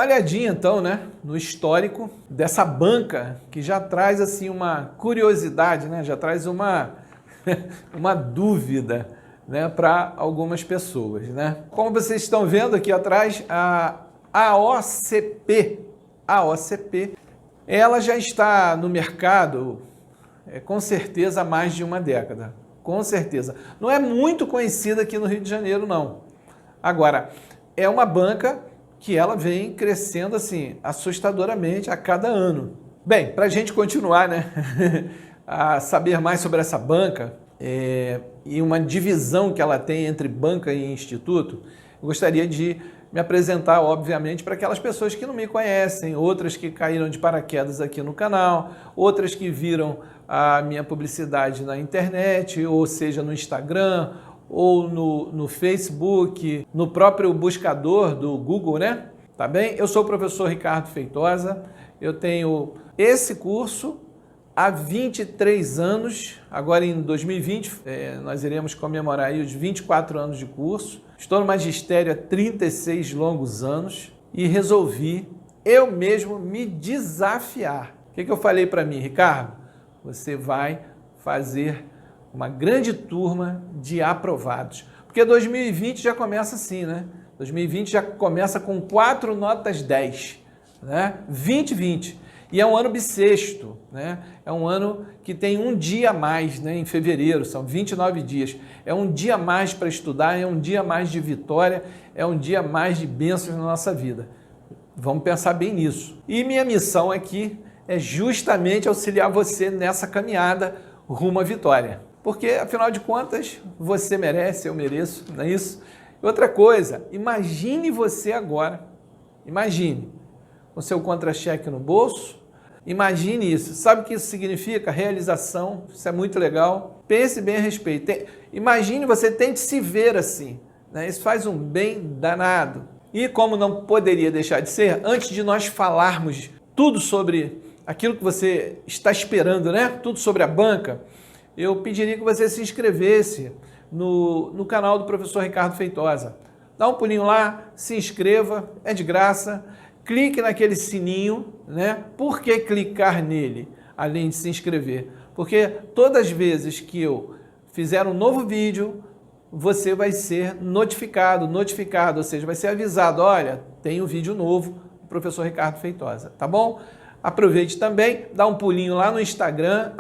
olhadinha então, né, no histórico dessa banca que já traz assim uma curiosidade, né, já traz uma dúvida, né, para algumas pessoas, né? Como vocês estão vendo aqui atrás, a AOCP, ela já está no mercado com certeza há mais de uma década, com certeza. Não é muito conhecida aqui no Rio de Janeiro, não. Agora, é uma banca que ela vem crescendo assim assustadoramente a cada ano. Bem, para a gente continuar, né, a saber mais sobre essa banca e uma divisão que ela tem entre banca e instituto, eu gostaria de me apresentar, obviamente, para aquelas pessoas que não me conhecem, outras que caíram de paraquedas aqui no canal, outras que viram a minha publicidade na internet, ou seja, no Instagram, ou no Facebook, no próprio buscador do Google, né? Tá bem? Eu sou o professor Ricardo Feitosa, eu tenho esse curso há 23 anos, agora em 2020 nós iremos comemorar aí os 24 anos de curso. Estou no magistério há 36 longos anos e resolvi eu mesmo me desafiar. O que eu falei para mim, Ricardo? Você vai fazer uma grande turma de aprovados. Porque 2020 já começa assim, né? 2020 já começa com 4 notas 10, né? 2020. E é um ano bissexto, né? É um ano que tem um dia a mais, né? Em fevereiro, são 29 dias. É um dia a mais para estudar, é um dia a mais de vitória, é um dia a mais de bênçãos na nossa vida. Vamos pensar bem nisso. E minha missão aqui é justamente auxiliar você nessa caminhada rumo à vitória. Porque, afinal de contas, você merece, eu mereço, não é isso? Outra coisa, imagine você agora, imagine, com seu contra-cheque no bolso, imagine isso. Sabe o que isso significa? Realização, isso é muito legal. Pense bem a respeito. Imagine você tente se ver assim, né? Isso faz um bem danado. E como não poderia deixar de ser, antes de nós falarmos tudo sobre aquilo que você está esperando, né? Tudo sobre a banca, eu pediria que você se inscrevesse no canal do professor Ricardo Feitosa. Dá um pulinho lá, se inscreva, é de graça. Clique naquele sininho, né? Por que clicar nele, além de se inscrever? Porque todas as vezes que eu fizer um novo vídeo, você vai ser notificado, ou seja, vai ser avisado, olha, tem um vídeo novo do professor Ricardo Feitosa, tá bom? Aproveite também, dá um pulinho lá no Instagram,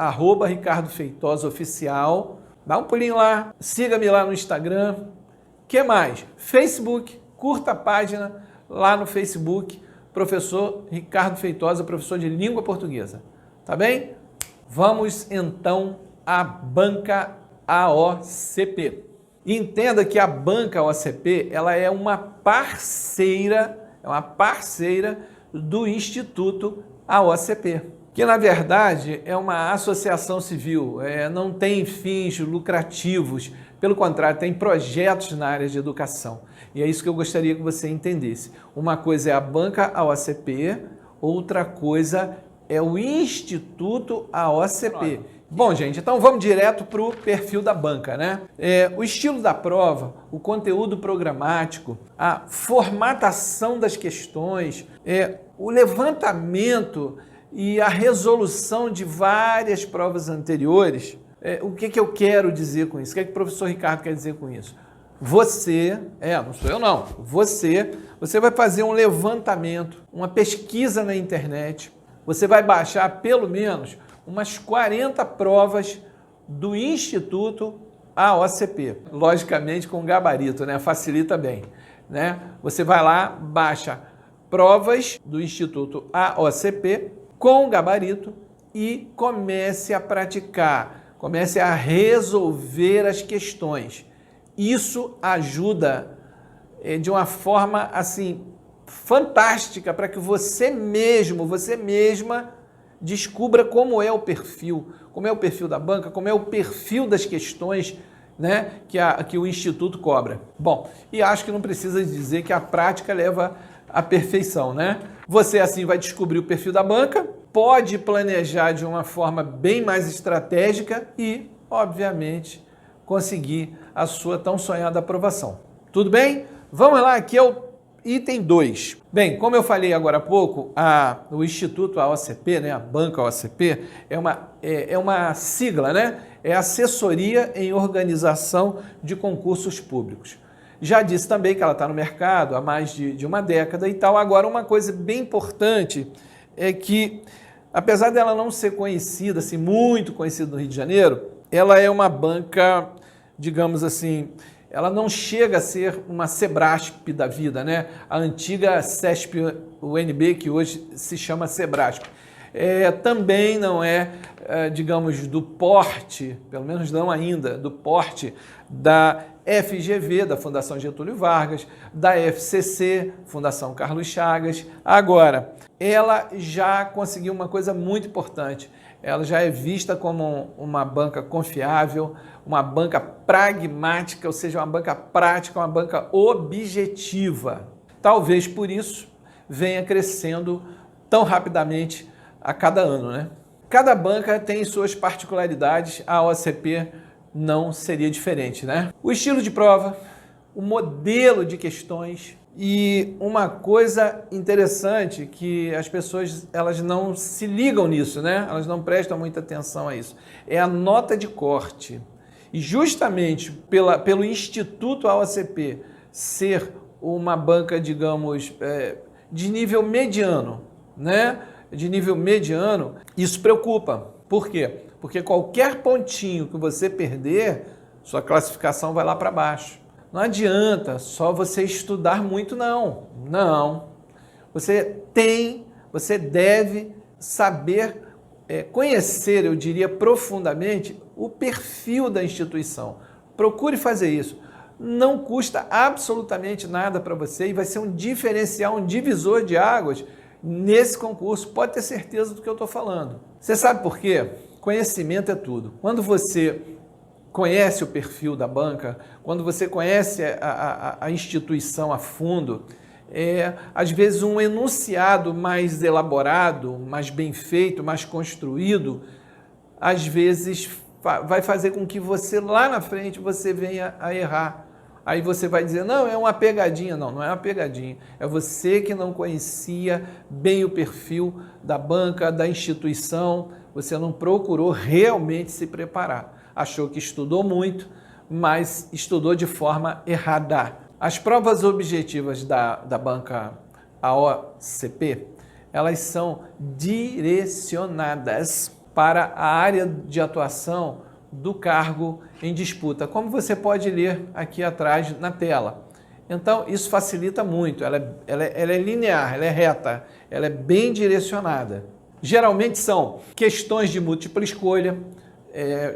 @RicardoFeitosaOficial. Dá um pulinho lá, siga-me lá no Instagram. O que mais? Facebook, curta a página lá no Facebook, professor Ricardo Feitosa, professor de língua portuguesa. Tá bem? Vamos então à banca AOCP. Entenda que a banca AOCP, ela é uma parceira do Instituto AOCP, que na verdade é uma associação civil, não tem fins lucrativos, pelo contrário, tem projetos na área de educação. E é isso que eu gostaria que você entendesse. Uma coisa é a banca AOCP, outra coisa é o Instituto AOCP. Bom, gente, então vamos direto para o perfil da banca, né? O estilo da prova, o conteúdo programático, a formatação das questões, o levantamento e a resolução de várias provas anteriores. O que eu quero dizer com isso? O que o professor Ricardo quer dizer com isso? Você, não sou eu não, você vai fazer um levantamento, uma pesquisa na internet, você vai baixar pelo menos umas 40 provas do Instituto AOCP, logicamente com gabarito, né? Facilita bem, né? Você vai lá, baixa provas do Instituto AOCP com gabarito e comece a praticar, comece a resolver as questões. Isso ajuda de uma forma assim fantástica para que você mesma descubra como é o perfil da banca, como é o perfil das questões, né, que o Instituto cobra. Bom, e acho que não precisa dizer que a prática leva à perfeição, né? Você assim vai descobrir o perfil da banca, pode planejar de uma forma bem mais estratégica e, obviamente, conseguir a sua tão sonhada aprovação. Tudo bem? Vamos lá, aqui é o Item 2. Bem, como eu falei agora há pouco, o Instituto AOCP, né, a banca AOCP, é uma sigla, né? É Assessoria em Organização de Concursos Públicos. Já disse também que ela está no mercado há mais de uma década e tal. Agora, uma coisa bem importante é que, apesar dela não ser conhecida, assim, muito conhecida no Rio de Janeiro, ela é uma banca, digamos assim, ela não chega a ser uma Sebrasp da vida, né? A antiga CESP-UNB, que hoje se chama Sebrasp. Também não digamos, do porte, pelo menos não ainda, do porte da FGV, da Fundação Getúlio Vargas, da FCC, Fundação Carlos Chagas. Agora, ela já conseguiu uma coisa muito importante. Ela já é vista como uma banca confiável, uma banca pragmática, ou seja, uma banca prática, uma banca objetiva. Talvez por isso venha crescendo tão rapidamente a cada ano, né? Cada banca tem suas particularidades, a OCP não seria diferente, né? O estilo de prova, o modelo de questões e uma coisa interessante que as pessoas elas não se ligam nisso, né? Elas não prestam muita atenção a isso. É a nota de corte. E justamente pelo Instituto AOCP ser uma banca, digamos, de nível mediano, né? De nível mediano, isso preocupa. Por quê? Porque qualquer pontinho que você perder, sua classificação vai lá para baixo. Não adianta só você estudar muito, não. Não. Você deve saber conhecer, eu diria profundamente, o perfil da instituição. Procure fazer isso. Não custa absolutamente nada para você e vai ser um diferencial, um divisor de águas nesse concurso. Pode ter certeza do que eu estou falando. Você sabe por quê? Conhecimento é tudo. Quando você conhece o perfil da banca, quando você conhece a instituição a fundo, às vezes um enunciado mais elaborado, mais bem feito, mais construído, às vezes vai fazer com que você lá na frente você venha a errar. Aí você vai dizer, não, é uma pegadinha. Não, não é uma pegadinha. É você que não conhecia bem o perfil da banca, da instituição, você não procurou realmente se preparar. Achou que estudou muito, mas estudou de forma errada. As provas objetivas da banca AOCP, elas são direcionadas para a área de atuação do cargo em disputa, como você pode ler aqui atrás na tela. Então, isso facilita muito, ela é linear, ela é reta, ela é bem direcionada. Geralmente são questões de múltipla escolha,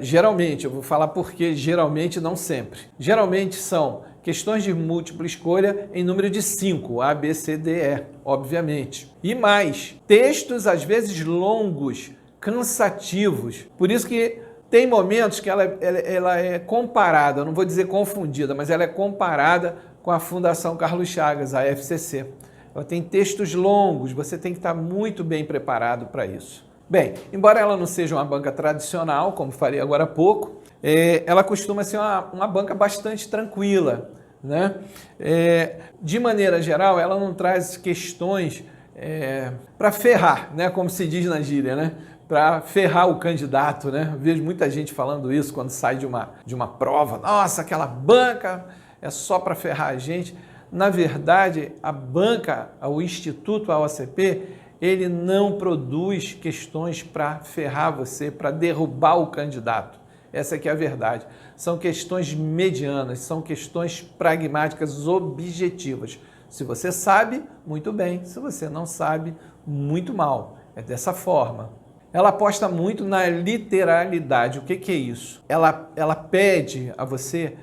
geralmente, eu vou falar porque geralmente não sempre. Geralmente são questões de múltipla escolha em número de 5, A, B, C, D, E, obviamente. E mais, textos às vezes longos, cansativos. Por isso que tem momentos que ela é comparada, eu não vou dizer confundida, mas ela é comparada com a Fundação Carlos Chagas, a FCC. Ela tem textos longos, você tem que estar muito bem preparado para isso. Bem, embora ela não seja uma banca tradicional, como falei agora há pouco, ela costuma ser uma banca bastante tranquila, né? De maneira geral, ela não traz questões para ferrar, né? Como se diz na gíria, né? Para ferrar o candidato, né? Eu vejo muita gente falando isso quando sai de uma prova. Nossa, aquela banca é só para ferrar a gente. Na verdade, a banca, o Instituto AOCP, ele não produz questões para ferrar você, para derrubar o candidato. Essa aqui é a verdade. São questões medianas, são questões pragmáticas, objetivas. Se você sabe, muito bem. Se você não sabe, muito mal. É dessa forma. Ela aposta muito na literalidade. O que é isso? Ela pede a você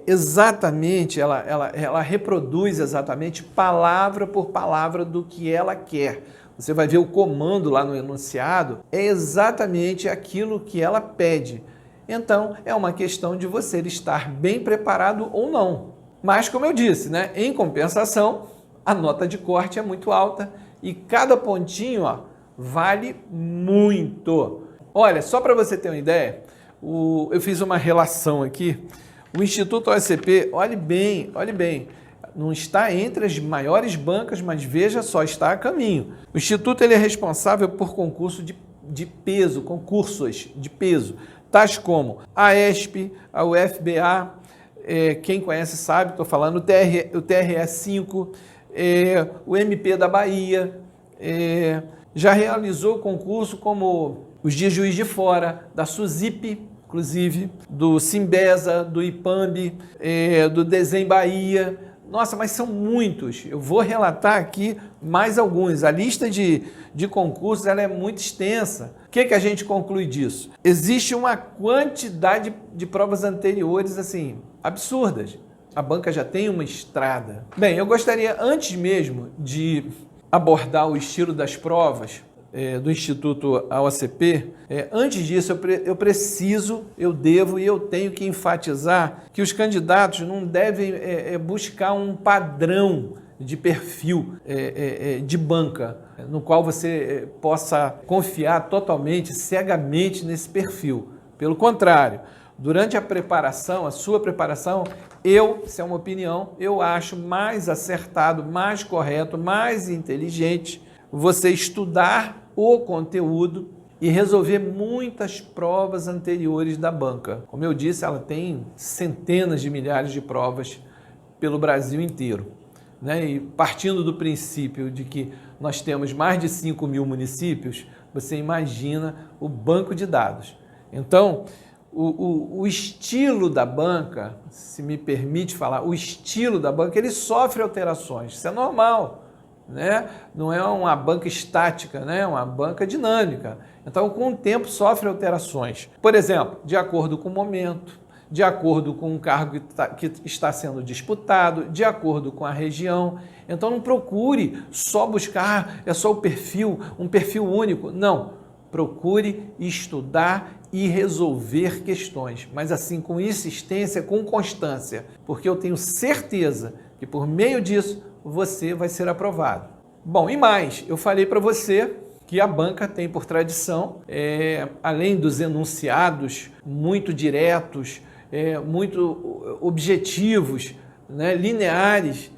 exatamente, ela reproduz exatamente palavra por palavra do que ela quer. Você vai ver o comando lá no enunciado, é exatamente aquilo que ela pede. Então, é uma questão de você estar bem preparado ou não. Mas, como eu disse, né, em compensação, a nota de corte é muito alta e cada pontinho, vale muito. Olha, só para você ter uma ideia, eu fiz uma relação aqui. O Instituto AOCP, olhe bem, não está entre as maiores bancas, mas veja só, está a caminho. O Instituto ele é responsável por concursos de peso, concursos de peso, tais como a ESP, a UFBA, quem conhece sabe, estou falando o TRE5, o MP da Bahia, já realizou concurso como os de Juiz de Fora, da SUSIP, inclusive, do Simbesa, do IPAMB, do Desem Bahia. Nossa, mas são muitos. Eu vou relatar aqui mais alguns. A lista de concursos ela é muito extensa. O que a gente conclui disso? Existe uma quantidade de provas anteriores assim, absurdas. A banca já tem uma estrada. Bem, eu gostaria, antes mesmo de abordar o estilo das provas do Instituto AOCP, antes disso eu devo e eu tenho que enfatizar que os candidatos não devem buscar um padrão de perfil de banca, no qual você possa confiar totalmente, cegamente nesse perfil. Pelo contrário, durante a preparação, a sua preparação, isso é uma opinião, eu acho mais acertado, mais correto, mais inteligente você estudar o conteúdo e resolver muitas provas anteriores da banca. Como eu disse, ela tem centenas de milhares de provas pelo Brasil inteiro, né? E partindo do princípio de que nós temos mais de 5.000 municípios, você imagina o banco de dados. Então, o estilo da banca, se me permite falar, o estilo da banca, ele sofre alterações, isso é normal. Né? Não é uma banca estática, né? É uma banca dinâmica. Então, com o tempo, sofre alterações. Por exemplo, de acordo com o momento, de acordo com o cargo que está sendo disputado, de acordo com a região. Então, não procure só buscar, é só o perfil, um perfil único. Não, procure estudar e resolver questões, mas assim, com insistência, com constância, porque eu tenho certeza que por meio disso, você vai ser aprovado. Bom, e mais, eu falei para você que a banca tem por tradição, além dos enunciados muito diretos, muito objetivos, né, lineares,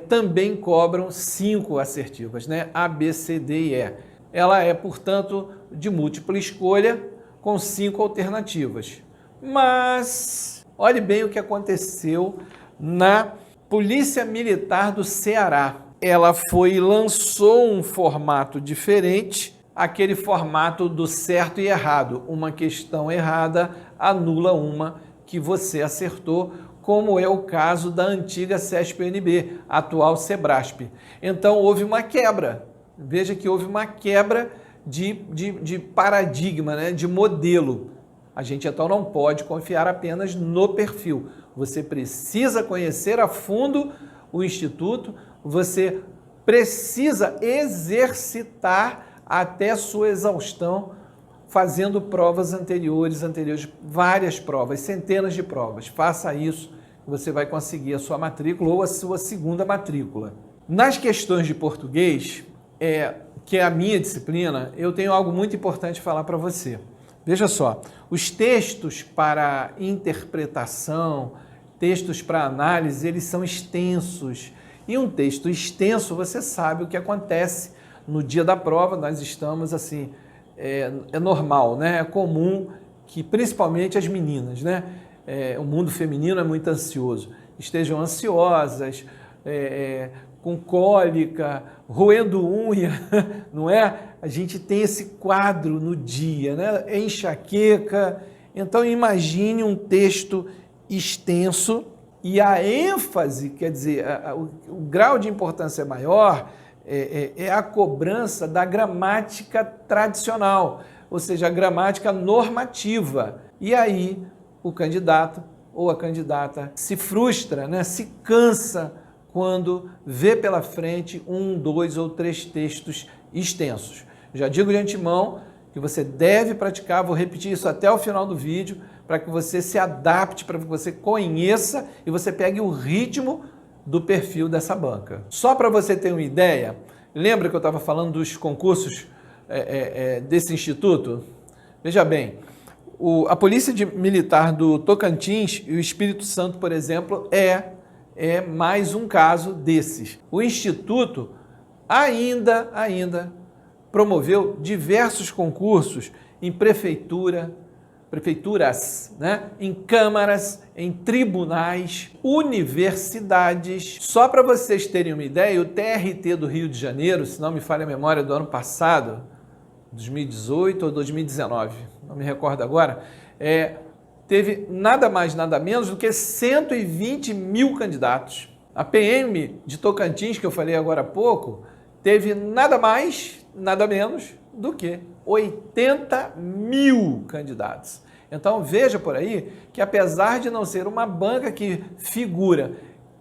também cobram 5 assertivas, né, A, B, C, D e E. Ela é, portanto, de múltipla escolha, com 5 alternativas. Mas, olhe bem o que aconteceu na Polícia Militar do Ceará. Ela lançou um formato diferente, aquele formato do certo e errado. Uma questão errada anula uma que você acertou, como é o caso da antiga CESP-UNB, atual Sebrasp. Então, houve uma quebra. Veja que houve uma quebra de paradigma, né? De modelo. A gente então não pode confiar apenas no perfil. Você precisa conhecer a fundo o Instituto, você precisa exercitar até sua exaustão, fazendo provas anteriores, várias provas, centenas de provas. Faça isso, você vai conseguir a sua matrícula ou a sua segunda matrícula. Nas questões de português, que é a minha disciplina, eu tenho algo muito importante falar para você. Veja só, os textos para interpretação, textos para análise, eles são extensos. E um texto extenso, você sabe o que acontece no dia da prova, nós estamos assim, é normal, né? É comum que principalmente as meninas, né? O mundo feminino é muito ansioso, estejam ansiosas, com cólica, roendo unha, não é? A gente tem esse quadro no dia, né? Enxaqueca. Então imagine um texto extenso e a ênfase, quer dizer, o grau de importância maior é a cobrança da gramática tradicional, ou seja, a gramática normativa. E aí o candidato ou a candidata se frustra, né? Se cansa quando vê pela frente 1, 2 ou 3 textos extensos. Já digo de antemão que você deve praticar, vou repetir isso até o final do vídeo, para que você se adapte, para que você conheça e você pegue o ritmo do perfil dessa banca. Só para você ter uma ideia, lembra que eu estava falando dos concursos desse instituto? Veja bem, a Polícia Militar do Tocantins e o Espírito Santo, por exemplo, é mais um caso desses. O Instituto ainda promoveu diversos concursos em prefeituras, né? Em câmaras, em tribunais, universidades. Só para vocês terem uma ideia, o TRT do Rio de Janeiro, se não me falha a memória, do ano passado, 2018 ou 2019, não me recordo agora, teve nada mais, nada menos do que 120 mil candidatos. A PM de Tocantins, que eu falei agora há pouco, teve nada mais, nada menos do que 80 mil candidatos. Então veja por aí que, apesar de não ser uma banca que figura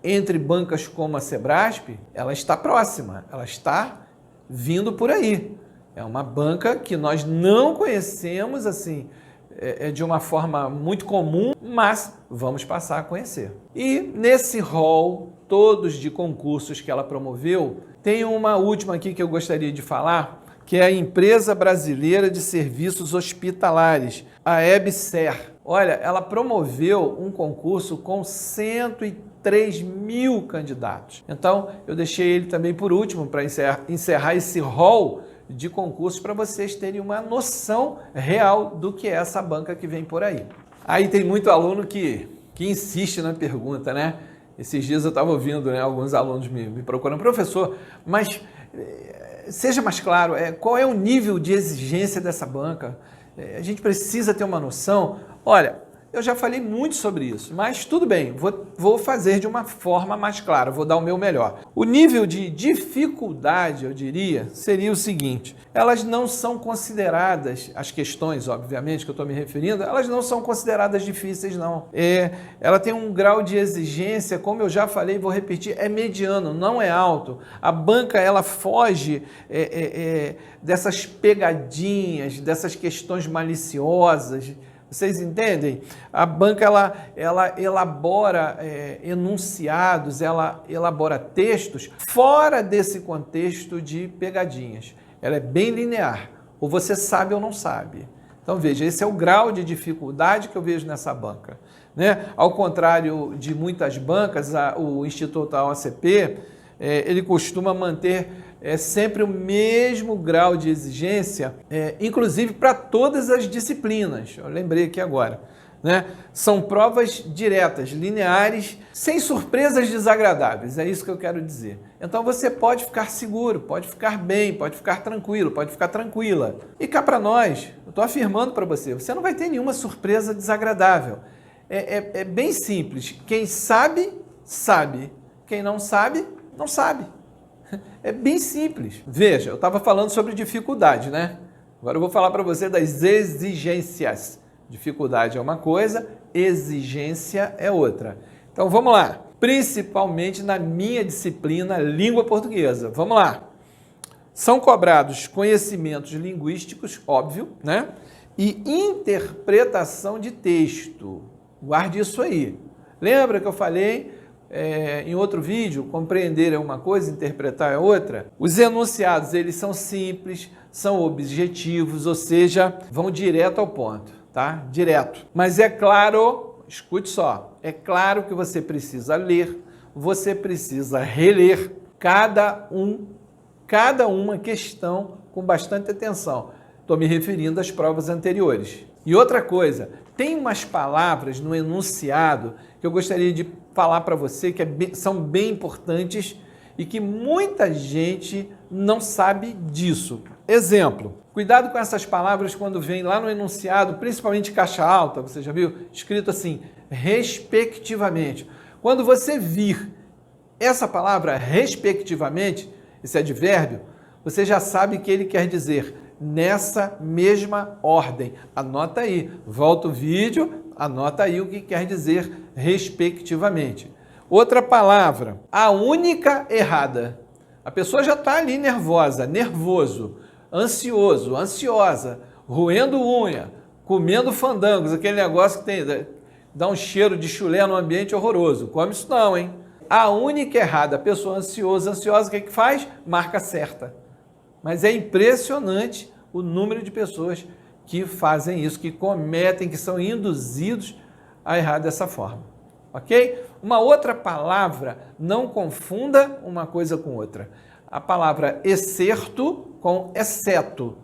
entre bancas como a Sebrasp, ela está próxima, ela está vindo por aí. É uma banca que nós não conhecemos assim de uma forma muito comum, mas vamos passar a conhecer. E nesse rol todos de concursos que ela promoveu, tem uma última aqui que eu gostaria de falar, que é a Empresa Brasileira de Serviços Hospitalares, a EBSER. Olha, ela promoveu um concurso com 103 mil candidatos. Então, eu deixei ele também por último para encerrar esse rol de concursos para vocês terem uma noção real do que é essa banca que vem por aí. Aí tem muito aluno que insiste na pergunta, né? Esses dias eu estava ouvindo, né, alguns alunos me procurando, professor, mas seja mais claro, qual é o nível de exigência dessa banca? A gente precisa ter uma noção. Olha, eu já falei muito sobre isso, mas tudo bem, vou fazer de uma forma mais clara, vou dar o meu melhor. O nível de dificuldade, eu diria, seria o seguinte: elas não são consideradas, as questões, obviamente, que eu estou me referindo, elas não são consideradas difíceis, não. Ela tem um grau de exigência, como eu já falei, vou repetir, é mediano, não é alto. A banca, ela foge dessas pegadinhas, dessas questões maliciosas. Vocês entendem? A banca ela elabora enunciados, ela elabora textos fora desse contexto de pegadinhas. Ela é bem linear. Ou você sabe ou não sabe. Então veja, esse é o grau de dificuldade que eu vejo nessa banca, né? Ao contrário de muitas bancas, o Instituto OCP, ele costuma manter sempre o mesmo grau de exigência, inclusive para todas as disciplinas. Eu lembrei aqui agora, né? São provas diretas, lineares, sem surpresas desagradáveis, é isso que eu quero dizer. Então você pode ficar seguro, pode ficar bem, pode ficar tranquilo, pode ficar tranquila. E cá para nós, eu estou afirmando para você, você não vai ter nenhuma surpresa desagradável. É bem simples, quem sabe, sabe. Quem não sabe, não sabe. É bem simples. Veja, eu estava falando sobre dificuldade, né? Agora eu vou falar para você das exigências. Dificuldade é uma coisa, exigência é outra. Então vamos lá. Principalmente na minha disciplina, língua portuguesa. Vamos lá. São cobrados conhecimentos linguísticos, óbvio, né? E interpretação de texto. Guarde isso aí. Lembra que eu falei em outro vídeo, compreender é uma coisa, interpretar é outra? Os enunciados, eles são simples, são objetivos, ou seja, vão direto ao ponto, tá? Direto. Mas é claro, escute só, é claro que você precisa ler, você precisa reler cada uma questão com bastante atenção. Estou me referindo às provas anteriores. E outra coisa, tem umas palavras no enunciado que eu gostaria de falar para você que são bem importantes e que muita gente não sabe disso. Exemplo, cuidado com essas palavras quando vem lá no enunciado, principalmente caixa alta, você já viu? Escrito assim, respectivamente. Quando você vir essa palavra respectivamente, esse advérbio, você já sabe que ele quer dizer nessa mesma ordem. Anota aí, volta o vídeo, anota aí o que quer dizer respectivamente. Outra palavra, a única errada. A pessoa já está ali nervosa, nervoso, ansioso, ansiosa, roendo unha, comendo fandangos, aquele negócio que dá um cheiro de chulé no ambiente horroroso. Come isso não, hein? A única errada, a pessoa ansiosa, o que faz? Marca certa. Mas é impressionante o número de pessoas que fazem isso, que cometem, que são induzidos a errar dessa forma. ok? Uma outra palavra, não confunda uma coisa com outra. A palavra excerto com exceto.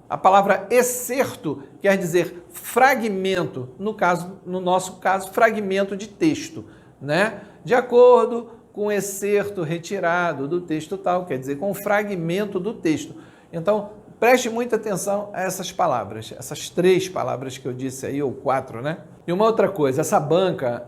A palavra excerto quer dizer fragmento, no nosso caso, fragmento de texto, né? De acordo com o excerto retirado do texto tal, quer dizer, com o fragmento do texto. Então, preste muita atenção a essas palavras, essas 3 palavras que eu disse aí, ou 4, né? E uma outra coisa, essa banca,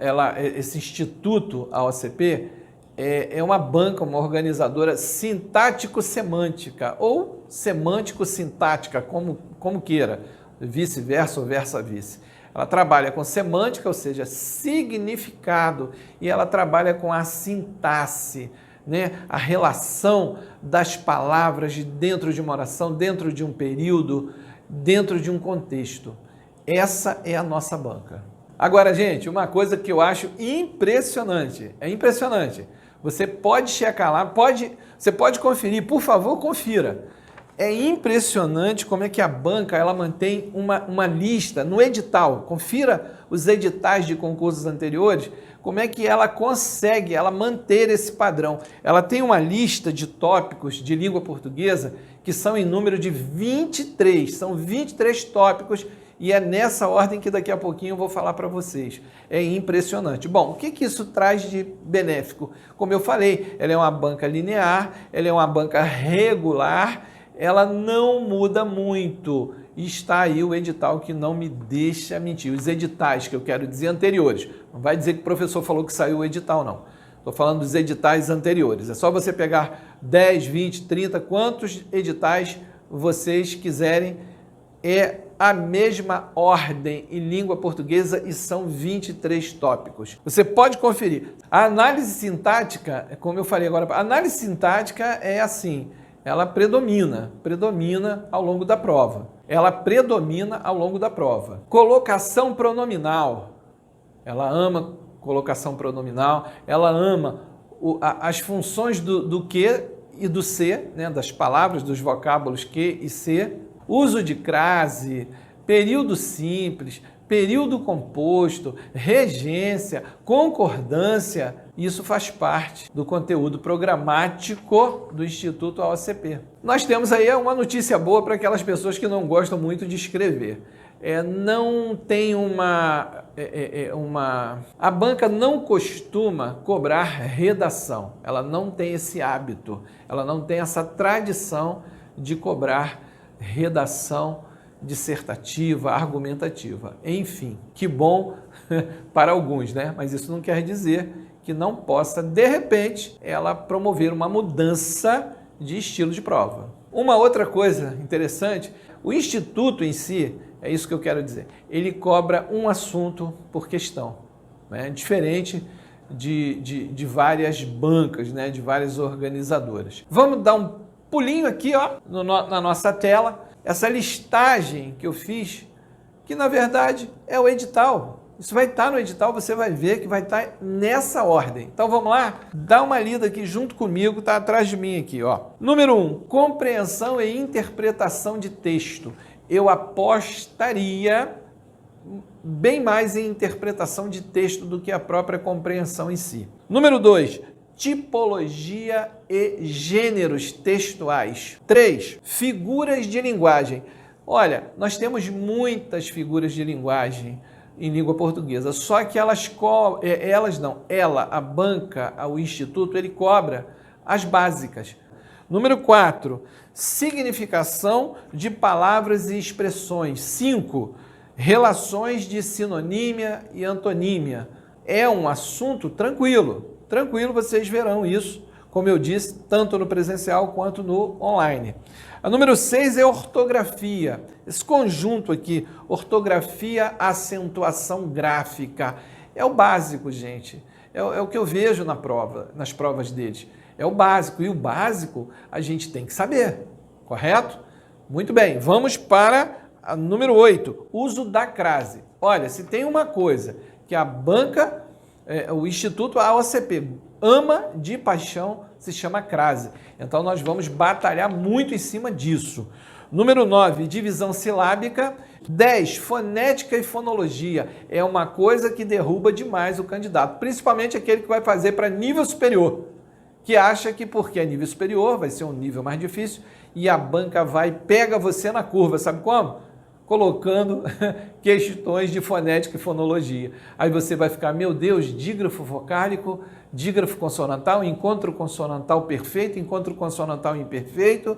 esse Instituto AOCP, é uma banca, uma organizadora sintático-semântica ou semântico-sintática, como queira, vice-versa ou versa-vice. Ela trabalha com semântica, ou seja, significado, e ela trabalha com a sintaxe, né? A relação das palavras dentro de uma oração, dentro de um período, dentro de um contexto. Essa é a nossa banca. Agora, gente, uma coisa que eu acho impressionante, é impressionante. Você pode checar lá, você pode conferir, por favor, confira. É impressionante como é que a banca ela mantém uma lista no edital. Confira os editais de concursos anteriores, como é que ela consegue manter esse padrão. Ela tem uma lista de tópicos de língua portuguesa que são em número de 23. São 23 tópicos e é nessa ordem que daqui a pouquinho eu vou falar para vocês. É impressionante. Bom, o que isso traz de benéfico? Como eu falei, ela é uma banca linear, ela é uma banca regular, ela não muda muito. E está aí o edital que não me deixa mentir. Os editais que eu quero dizer anteriores. Não vai dizer que o professor falou que saiu o edital, não. Estou falando dos editais anteriores. É só você pegar 10, 20, 30, quantos editais vocês quiserem. É a mesma ordem em língua portuguesa e são 23 tópicos. Você pode conferir. A análise sintática, como eu falei agora, a análise sintática é assim, ela predomina ao longo da prova. Ela predomina ao longo da prova. Colocação pronominal, ela ama colocação pronominal, ela ama as funções do que e do se, né, das palavras, dos vocábulos que e se. Uso de crase, período simples, período composto, regência, concordância, isso faz parte do conteúdo programático do Instituto AOCP. Nós temos aí uma notícia boa para aquelas pessoas que não gostam muito de escrever. Não tem a banca não costuma cobrar redação, ela não tem esse hábito, ela não tem essa tradição de cobrar redação dissertativa, argumentativa. Enfim, que bom para alguns, né? Mas isso não quer dizer que não possa, de repente, ela promover uma mudança de estilo de prova. Uma outra coisa interessante, o Instituto em si, é isso que eu quero dizer, ele cobra um assunto por questão, né? Diferente de várias bancas, né? De várias organizadoras. Vamos dar um pulinho aqui, ó, na nossa tela, essa listagem que eu fiz, que na verdade é o edital. Isso vai estar no edital, você vai ver que vai estar nessa ordem. Então vamos lá? Dá uma lida aqui junto comigo, tá atrás de mim aqui, ó. Número 1, compreensão e interpretação de texto. Eu apostaria bem mais em interpretação de texto do que a própria compreensão em si. Número 2, tipologia e gêneros textuais. 3, figuras de linguagem. Olha, nós temos muitas figuras de linguagem em língua portuguesa, só que a banca, o Instituto, ele cobra as básicas. Número 4, significação de palavras e expressões. 5, relações de sinonímia e antonímia. É um assunto tranquilo. Tranquilo, vocês verão isso, como eu disse, tanto no presencial quanto no online. A número 6 é ortografia. Esse conjunto aqui, ortografia, acentuação gráfica, é o básico, gente. É o que eu vejo nas provas deles. É o básico. E o básico a gente tem que saber, correto? Muito bem, vamos para a número 8, uso da crase. Olha, se tem uma coisa que a banca, o Instituto AOCP ama de paixão, se chama crase. Então nós vamos batalhar muito em cima disso. Número 9, divisão silábica. 10, fonética e fonologia. É uma coisa que derruba demais o candidato, principalmente aquele que vai fazer para nível superior, que acha que porque é nível superior vai ser um nível mais difícil e a banca pega você na curva, sabe como? Colocando questões de fonética e fonologia. Aí você vai ficar, meu Deus, dígrafo vocálico, dígrafo consonantal, encontro consonantal perfeito, encontro consonantal imperfeito.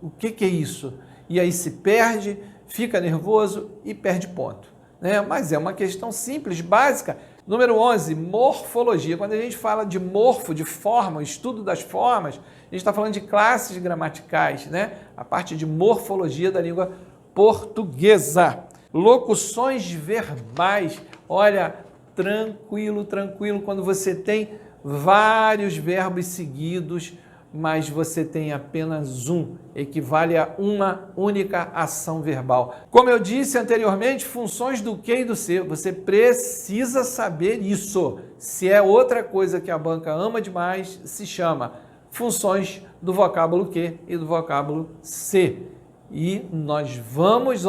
O que é isso? E aí se perde, fica nervoso e perde ponto, né? Mas é uma questão simples, básica. Número 11, morfologia. Quando a gente fala de morfo, de forma, estudo das formas, a gente está falando de classes gramaticais, né? A parte de morfologia da língua portuguesa. Locuções verbais. Olha, tranquilo, tranquilo, quando você tem vários verbos seguidos, mas você tem apenas um, equivale a uma única ação verbal. Como eu disse anteriormente, funções do que e do ser, você precisa saber isso. Se é outra coisa que a banca ama demais, se chama funções do vocábulo que e do vocábulo ser. E nós vamos,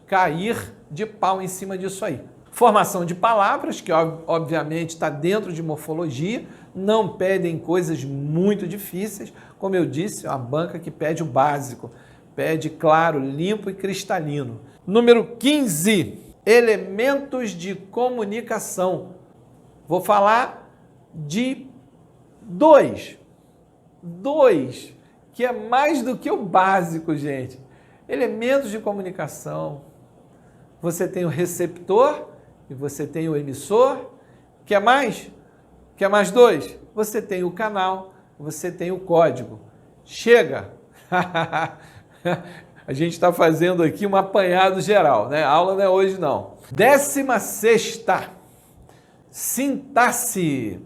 cair de pau em cima disso aí. Formação de palavras, que obviamente está dentro de morfologia, não pedem coisas muito difíceis. Como eu disse, é uma banca que pede o básico, pede claro, limpo e cristalino. Número 15, elementos de comunicação. Vou falar de dois, que é mais do que o básico, gente. Elementos de comunicação. Você tem o receptor e você tem o emissor. Quer mais? Quer mais dois? Você tem o canal, você tem o código. Chega! A gente está fazendo aqui um apanhado geral, né? A aula não é hoje, não. 16ª, sintaxe.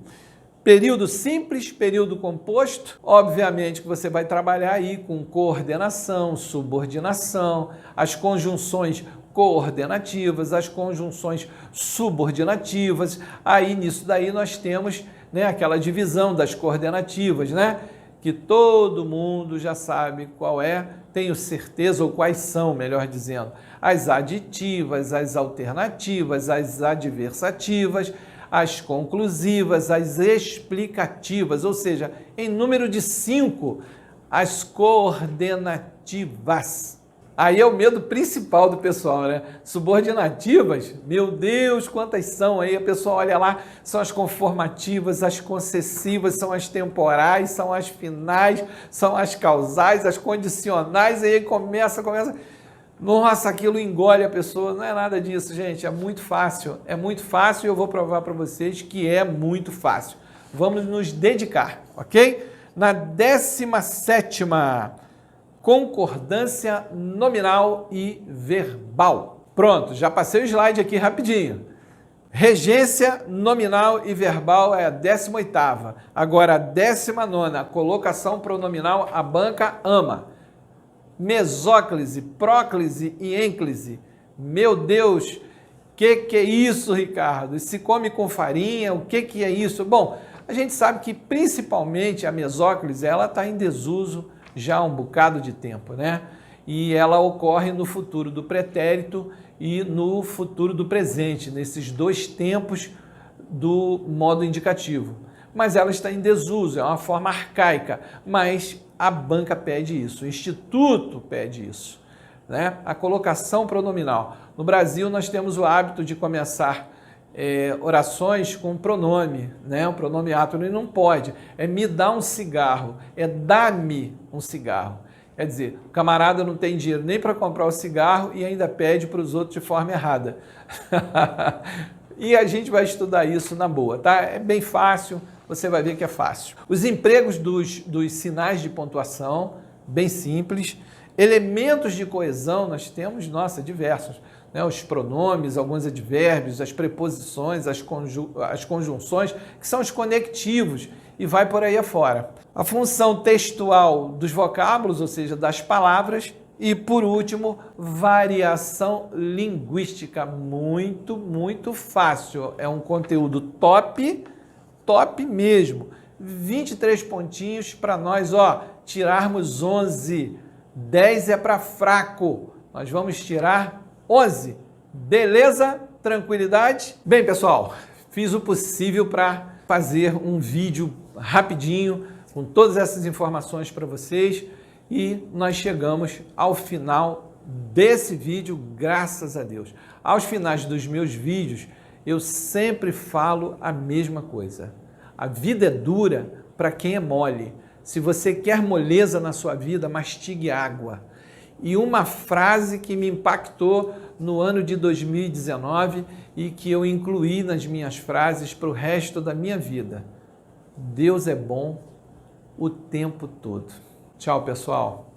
Período simples, período composto. Obviamente que você vai trabalhar aí com coordenação, subordinação, as conjunções coordenativas, as conjunções subordinativas. Aí nisso daí nós temos, né, aquela divisão das coordenativas, né, que todo mundo já sabe qual é, tenho certeza, ou quais são, melhor dizendo, as aditivas, as alternativas, as adversativas, as conclusivas, as explicativas, ou seja, em número de 5, as coordenativas. Aí é o medo principal do pessoal, né? Subordinativas, meu Deus, quantas são aí? A pessoa olha lá, são as conformativas, as concessivas, são as temporais, são as finais, são as causais, as condicionais, aí começa... Nossa, aquilo engole a pessoa. Não é nada disso, gente. É muito fácil e eu vou provar para vocês que é muito fácil. Vamos nos dedicar, ok? Na 17ª, concordância nominal e verbal. Pronto, já passei o slide aqui rapidinho. Regência nominal e verbal é a 18ª. Agora, a 19ª, colocação pronominal, a banca ama. Mesóclise, próclise e ênclise. Meu Deus, que é isso, Ricardo? E se come com farinha, o que é isso? Bom, a gente sabe que principalmente a mesóclise, ela está em desuso já há um bocado de tempo, né? E ela ocorre no futuro do pretérito e no futuro do presente, nesses dois tempos do modo indicativo. Mas ela está em desuso, é uma forma arcaica, mas a banca pede isso, o Instituto pede isso, né? A colocação pronominal. No Brasil, nós temos o hábito de começar orações com pronome, né? O pronome átono, e não pode. É me dá um cigarro, é dá-me um cigarro. Quer dizer, o camarada não tem dinheiro nem para comprar o cigarro e ainda pede para os outros de forma errada. E a gente vai estudar isso na boa, tá? É bem fácil, você vai ver que é fácil. Os empregos dos sinais de pontuação, bem simples. Elementos de coesão, nós temos, nossa, diversos. Né? Os pronomes, alguns advérbios, as preposições, as conjunções, que são os conectivos, e vai por aí afora. A função textual dos vocábulos, ou seja, das palavras. E, por último, variação linguística. Muito, muito fácil. É um conteúdo top mesmo. 23 pontinhos para nós, tirarmos 11 10 é para fraco. Nós vamos tirar 11. Beleza? Tranquilidade? Bem, pessoal, fiz o possível para fazer um vídeo rapidinho com todas essas informações para vocês e nós chegamos ao final desse vídeo, graças a Deus. Aos finais dos meus vídeos, eu sempre falo a mesma coisa. A vida é dura para quem é mole. Se você quer moleza na sua vida, mastigue água. E uma frase que me impactou no ano de 2019 e que eu incluí nas minhas frases para o resto da minha vida. Deus é bom o tempo todo. Tchau, pessoal.